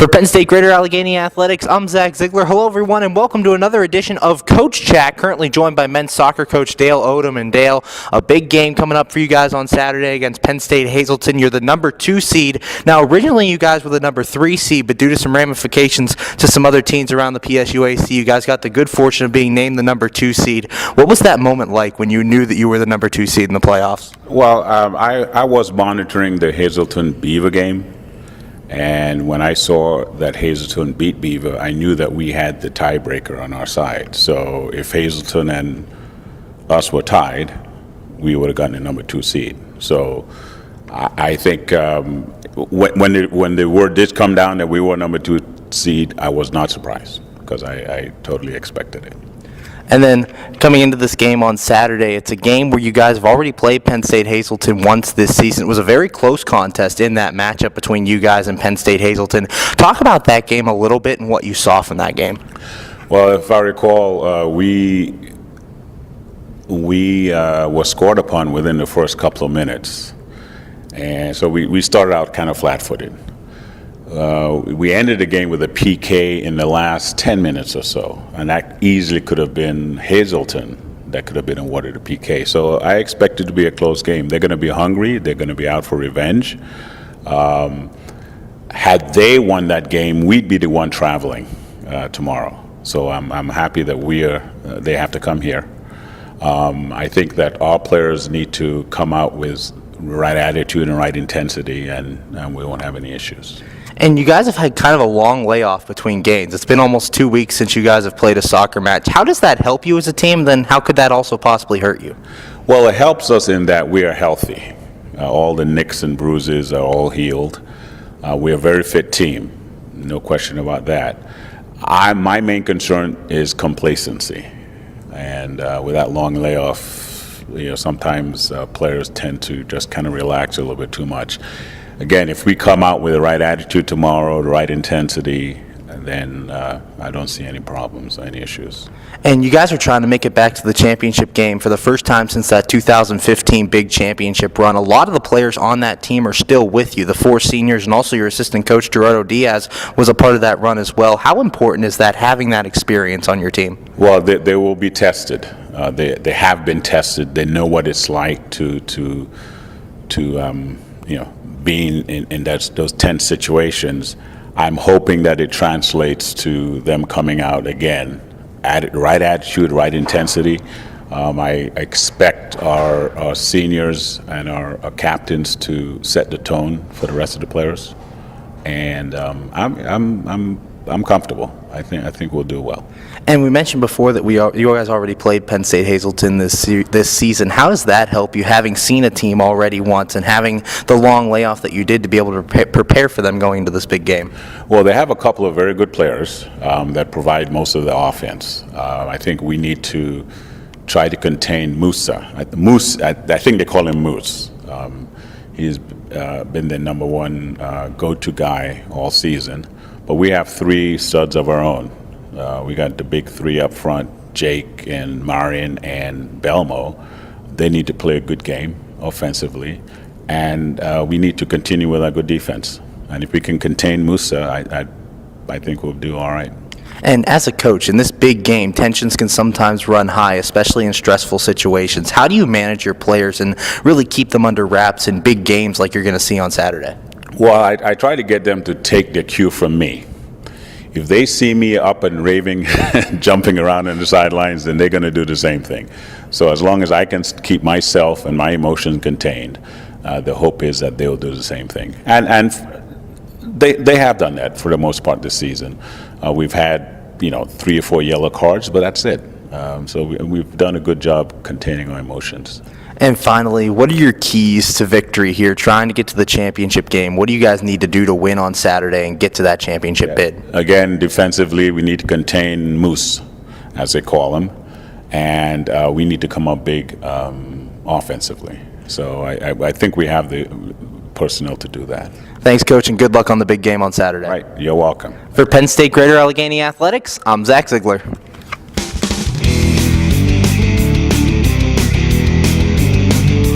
For Penn State Greater Allegheny Athletics, I'm Zach Ziegler. Hello, everyone, and welcome to another edition of Coach Chat. Currently joined by men's soccer coach Dale Odim. And Dale, a big game coming up for you guys on Saturday against Penn State Hazleton. You're the number 2 seed. Now, originally you guys were the number 3 seed, but due to some ramifications to some other teams around the PSUGA, you guys got the good fortune of being named the number 2 seed. What was that moment like when you knew that you were the number 2 seed in the playoffs? Well, I was monitoring the Hazleton Beaver game. And when I saw that Hazleton beat Beaver, I knew that we had the tiebreaker on our side. So if Hazleton and us were tied, we would have gotten the number 2 seed. So I think when the word did come down that we were number 2 seed, I was not surprised because I totally expected it. And then coming into this game on Saturday, it's a game where you guys have already played Penn State Hazleton once this season. It was a very close contest in that matchup between you guys and Penn State Hazleton. Talk about that game a little bit and what you saw from that game. Well, if I recall, we were scored upon within the first couple of minutes. And so we started out kind of flat-footed. We ended the game with a PK in the last 10 minutes or so, and that easily could have been Hazleton that could have been awarded a PK. So I expect it to be a close game. They're going to be hungry. They're going to be out for revenge. Had they won that game, we'd be the one traveling tomorrow. So I'm happy that they have to come here. I think that our players need to come out with the right attitude and right intensity, and we won't have any issues. And you guys have had kind of a long layoff between games. It's been almost 2 weeks since you guys have played a soccer match. How does that help you as a team? Then how could that also possibly hurt you? Well, it helps us in that we are healthy. All the nicks and bruises are all healed. We're a very fit team, no question about that. My main concern is complacency. And with that long layoff, sometimes players tend to just kind of relax a little bit too much. Again, if we come out with the right attitude tomorrow, the right intensity, then I don't see any problems, any issues. And you guys are trying to make it back to the championship game for the first time since that 2015 big championship run. A lot of the players on that team are still with you, the 4 seniors, and also your assistant coach, Gerardo Diaz, was a part of that run as well. How important is that, having that experience on your team? Well, they will be tested. They have been tested. They know what it's like to being in those tense situations. I'm hoping that it translates to them coming out again, right attitude, right intensity. I expect our seniors and our captains to set the tone for the rest of the players, and I'm comfortable. I think we'll do well. And we mentioned before that you guys already played Penn State Hazleton this season. How does that help you, having seen a team already once and having the long layoff that you did to be able to prepare for them going into this big game? Well, they have a couple of very good players that provide most of the offense. I think we need to try to contain Musa. I think they call him Moose. He's been the number 1 go-to guy all season. But we have 3 studs of our own. We got the big 3 up front, Jake and Marion and Belmo. They need to play a good game offensively, and we need to continue with our good defense. And if we can contain Musa, I think we'll do all right. And as a coach, in this big game, tensions can sometimes run high, especially in stressful situations. How do you manage your players and really keep them under wraps in big games like you're going to see on Saturday? Well, I try to get them to take their cue from me. If they see me up and raving, jumping around on the sidelines, then they're going to do the same thing. So as long as I can keep myself and my emotions contained, the hope is that they'll do the same thing. And they have done that for the most part this season. We've had 3 or 4 yellow cards, but that's it. So we've done a good job containing our emotions. And finally, what are your keys to victory here, trying to get to the championship game? What do you guys need to do to win on Saturday and get to that championship bid? Again, defensively, we need to contain Moose, as they call him, and we need to come up big offensively. So I think we have the personnel to do that. Thanks, Coach, and good luck on the big game on Saturday. Right, you're welcome. For Penn State Greater Allegheny Athletics, I'm Zach Ziegler.